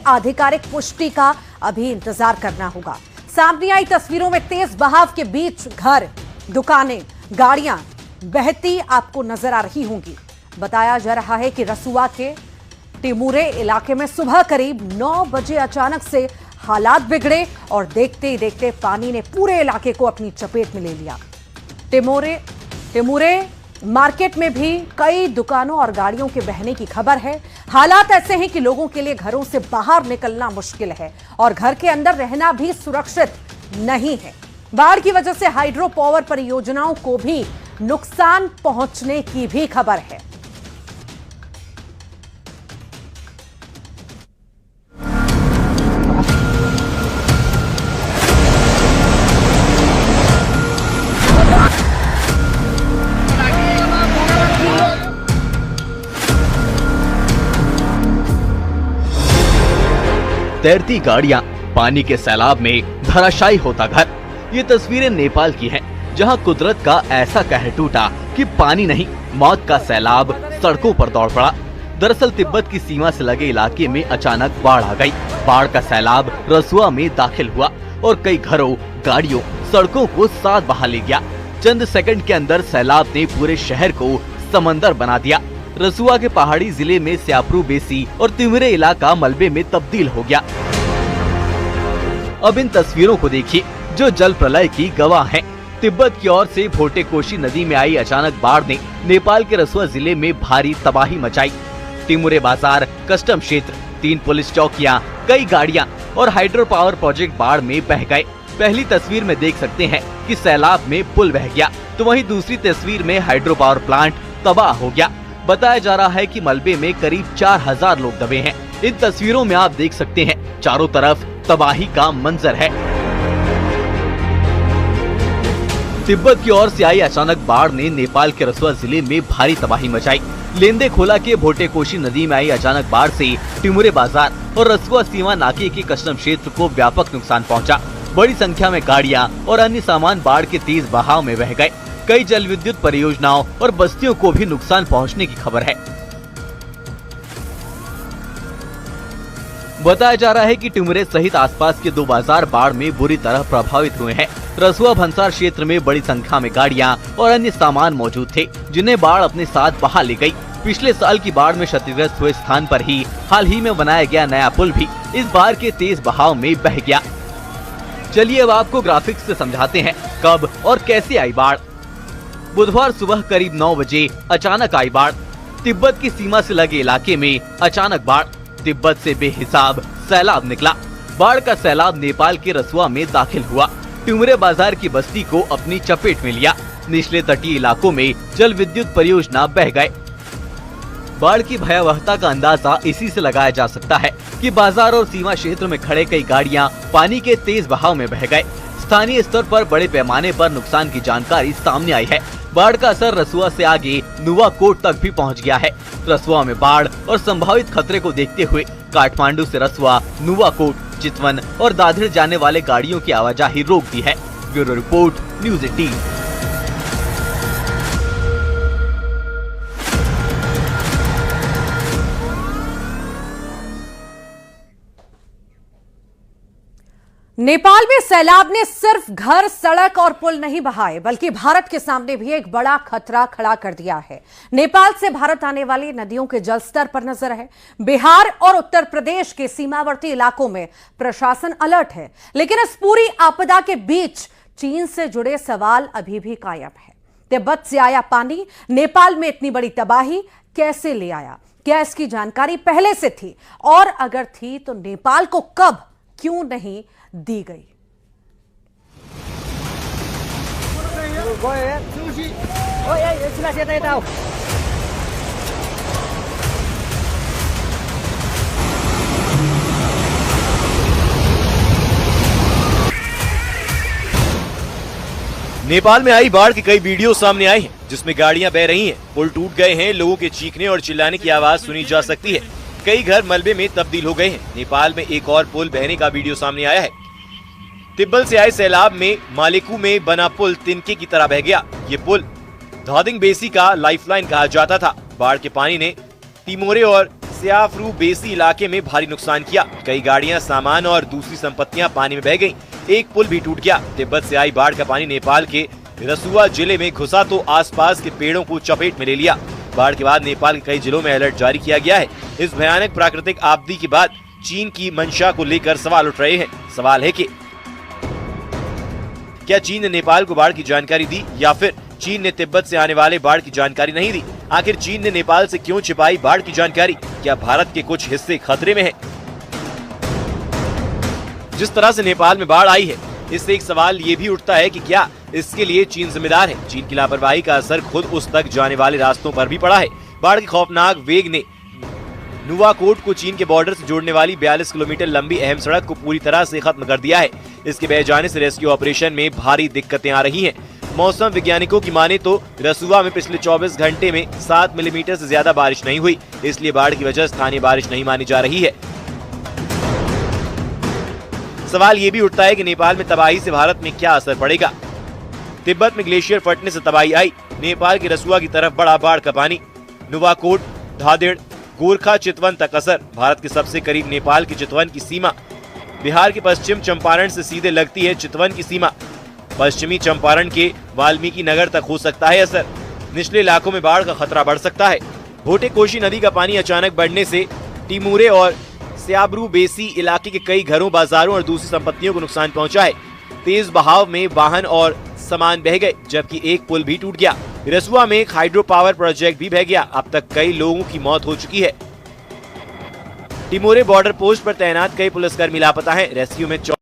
आधिकारिक पुष्टि का अभी इंतजार करना होगा। सामने आई तस्वीरों में तेज बहाव के बीच घर, दुकानें, गाड़ियां बहती आपको नजर आ रही होंगी। बताया जा रहा है कि रसुआ के टिमुरे इलाके में सुबह करीब 9 बजे अचानक से हालात बिगड़े और देखते ही देखते पानी ने पूरे इलाके को अपनी चपेट में ले लिया। टिमुरे मार्केट में भी कई दुकानों और गाड़ियों के बहने की खबर है। हालात ऐसे हैं कि लोगों के लिए घरों से बाहर निकलना मुश्किल है और घर के अंदर रहना भी सुरक्षित नहीं है। बाढ़ की वजह से हाइड्रो पावर परियोजनाओं को भी नुकसान पहुंचने की भी खबर है। तैरती गाड़ियां, पानी के सैलाब में धराशायी होता घर। ये तस्वीरें नेपाल की हैं, जहां कुदरत का ऐसा कहर टूटा कि पानी नहीं, मौत का सैलाब सड़कों पर दौड़ पड़ा। दरअसल तिब्बत की सीमा से लगे इलाके में अचानक बाढ़ आ गई। बाढ़ का सैलाब रसुआ में दाखिल हुआ और कई घरों, गाड़ियों, सड़कों को साथ बहा ले गया। चंद सेकंड के अंदर सैलाब ने पूरे शहर को समंदर बना दिया। रसुआ के पहाड़ी जिले में स्याप्रू बेसी और तिमिरे इलाका मलबे में तब्दील हो गया। अब इन तस्वीरों को देखिए जो जल प्रलय की गवाह हैं। तिब्बत की ओर से भोटेकोशी नदी में आई अचानक बाढ़ ने नेपाल के रसुआ जिले में भारी तबाही मचाई। टिमुरे बाजार, कस्टम क्षेत्र, 3 पुलिस चौकियां, कई गाड़ियां और हाइड्रो पावर प्रोजेक्ट बाढ़ में बह गए। पहली तस्वीर में देख सकते हैं कि सैलाब में पुल बह गया, तो वहीं दूसरी तस्वीर में हाइड्रो पावर प्लांट तबाह हो गया। बताया जा रहा है कि मलबे में करीब 4000 लोग दबे हैं। इन तस्वीरों में आप देख सकते हैं चारों तरफ तबाही का मंजर है। तिब्बत की ओर से आई अचानक बाढ़ ने नेपाल के रसुआ जिले में भारी तबाही मचाई। लेंदे खोला के भोटेकोशी नदी में आई अचानक बाढ़ से टिमुरे बाजार और रसुआ सीमा नाके के कस्टम क्षेत्र को व्यापक नुकसान पहुंचा। बड़ी संख्या में गाड़ियां और अन्य सामान बाढ़ के तेज बहाव में बह गए। कई जल विद्युत परियोजनाओं और बस्तियों को भी नुकसान पहुंचने की खबर है। बताया जा रहा है कि टिमुरे सहित आसपास के 2 बाजार बाढ़ में बुरी तरह प्रभावित हुए हैं। रसुआ भंसार क्षेत्र में बड़ी संख्या में गाड़ियां और अन्य सामान मौजूद थे, जिन्हें बाढ़ अपने साथ बहा ले गई। पिछले साल की बाढ़ में क्षतिग्रस्त हुए स्थान पर ही हाल ही में बनाया गया नया पुल भी इस बाढ़ के तेज बहाव में बह गया। चलिए अब आपको ग्राफिक्स से समझाते हैं कब और कैसे आई बाढ़। बुधवार सुबह करीब 9 बजे अचानक आई बाढ़। तिब्बत की सीमा से लगे इलाके में अचानक बाढ़। तिब्बत से बेहिसाब सैलाब निकला। बाढ़ का सैलाब नेपाल के रसुआ में दाखिल हुआ। टिमुरे बाजार की बस्ती को अपनी चपेट में लिया। निचले तटीय इलाकों में जल विद्युत परियोजना बह गए। बाढ़ की भयावहता का अंदाजा इसी से लगाया जा सकता है कि बाजार और सीमा क्षेत्र में खड़े कई गाड़ियां पानी के तेज बहाव में बह गए। स्थानीय स्तर पर बड़े पैमाने पर नुकसान की जानकारी सामने आई है। बाढ़ का असर रसुआ से आगे नुवाकोट तक भी पहुंच गया है। रसुआ में बाढ़ और संभावित खतरे को देखते हुए काठमांडू से रसुआ, नुवाकोट, चितवन और दादर जाने वाले गाड़ियों की आवाजाही रोक दी है। Bureau report, news 18। नेपाल में सैलाब ने सिर्फ घर, सड़क और पुल नहीं बहाए, बल्कि भारत के सामने भी एक बड़ा खतरा खड़ा कर दिया है। नेपाल से भारत आने वाली नदियों के जलस्तर पर नजर है। बिहार और उत्तर प्रदेश के सीमावर्ती इलाकों में प्रशासन अलर्ट है, लेकिन इस पूरी आपदा के बीच चीन से जुड़े सवाल अभी भी कायम है। तिब्बत से आया पानी नेपाल में इतनी बड़ी तबाही कैसे ले आया? क्या इसकी जानकारी पहले से थी? और अगर थी तो नेपाल को कब, क्यों नहीं दी गई? नेपाल में आई बाढ़ के कई वीडियो सामने आए हैं, जिसमें गाड़ियां बह रही हैं, पुल टूट गए हैं, लोगों के चीखने और चिल्लाने की आवाज सुनी जा सकती है। कई घर मलबे में तब्दील हो गए हैं। नेपाल में एक और पुल बहने का वीडियो सामने आया है। तिब्बत से आए सैलाब में मालेकू में बना पुल तिनके की तरह बह गया। ये पुल धादिंग बेसी का लाइफलाइन कहा जाता था। बाढ़ के पानी ने टिमुरे और स्याफ्रू बेसी इलाके में भारी नुकसान किया। कई गाड़ियां, सामान और दूसरी संपत्तियां पानी में बह गईं। एक पुल भी टूट गया। तिब्बत से आई बाढ़ का पानी नेपाल के रसुआ जिले में घुसा तो आसपास के पेड़ों को चपेट में ले लिया। बाढ़ के बाद नेपाल के कई जिलों में अलर्ट जारी किया गया है। इस भयानक प्राकृतिक आपदा के बाद चीन की मंशा को लेकर सवाल उठ रहे हैं। सवाल है कि क्या चीन ने नेपाल को बाढ़ की जानकारी दी या फिर चीन ने तिब्बत से आने वाले बाढ़ की जानकारी नहीं दी? आखिर चीन ने नेपाल से क्यों छिपाई बाढ़ की जानकारी? क्या भारत के कुछ हिस्से खतरे में हैं? जिस तरह से नेपाल में बाढ़ आई है, इससे एक सवाल ये भी उठता है कि क्या इसके लिए चीन जिम्मेदार है? चीन की लापरवाही का असर खुद उस तक जाने वाले रास्तों पर भी पड़ा है। बाढ़ के खौफनाक वेग ने नुवाकोट को चीन के बॉर्डर से जोड़ने वाली 42 किलोमीटर लंबी अहम सड़क को पूरी तरह से खत्म कर दिया है। इसके बह जाने से रेस्क्यू ऑपरेशन में भारी दिक्कतें आ रही हैं। मौसम वैज्ञानिकों की माने तो रसुआ में पिछले 24 घंटे में 7 मिलीमीटर से ज्यादा बारिश नहीं हुई। इसलिए बाढ़ की वजह स्थानीय बारिश नहीं मानी जा रही है। सवाल ये भी उठता है कि नेपाल में तबाही से भारत में क्या असर पड़ेगा? तिब्बत में ग्लेशियर फटने से तबाही आई। नेपाल के रसुआ की तरफ बढ़ा बाढ़ का पानी। नुवाकोट, धादेड़, गोरखा, चितवन तक असर। भारत के सबसे करीब नेपाल की चितवन की सीमा। बिहार के पश्चिम चंपारण से सीधे लगती है चितवन की सीमा। पश्चिमी चंपारण के वाल्मीकि नगर तक हो सकता है असर। निचले इलाकों में बाढ़ का खतरा बढ़ सकता है। भोटे कोशी नदी का पानी अचानक बढ़ने से टिमूरे और स्याब्रू बेसी इलाके के कई घरों, बाजारों और दूसरी संपत्तियों को नुकसान पहुंचा है। तेज बहाव में वाहन और सामान बह गए, जबकि एक पुल भी टूट गया। रसुआ में एक हाइड्रो पावर प्रोजेक्ट भी बह गया। अब तक कई लोगों की मौत हो चुकी है। टिमोरे बॉर्डर पोस्ट पर तैनात कई पुलिसकर्मी लापता हैं। रेस्क्यू में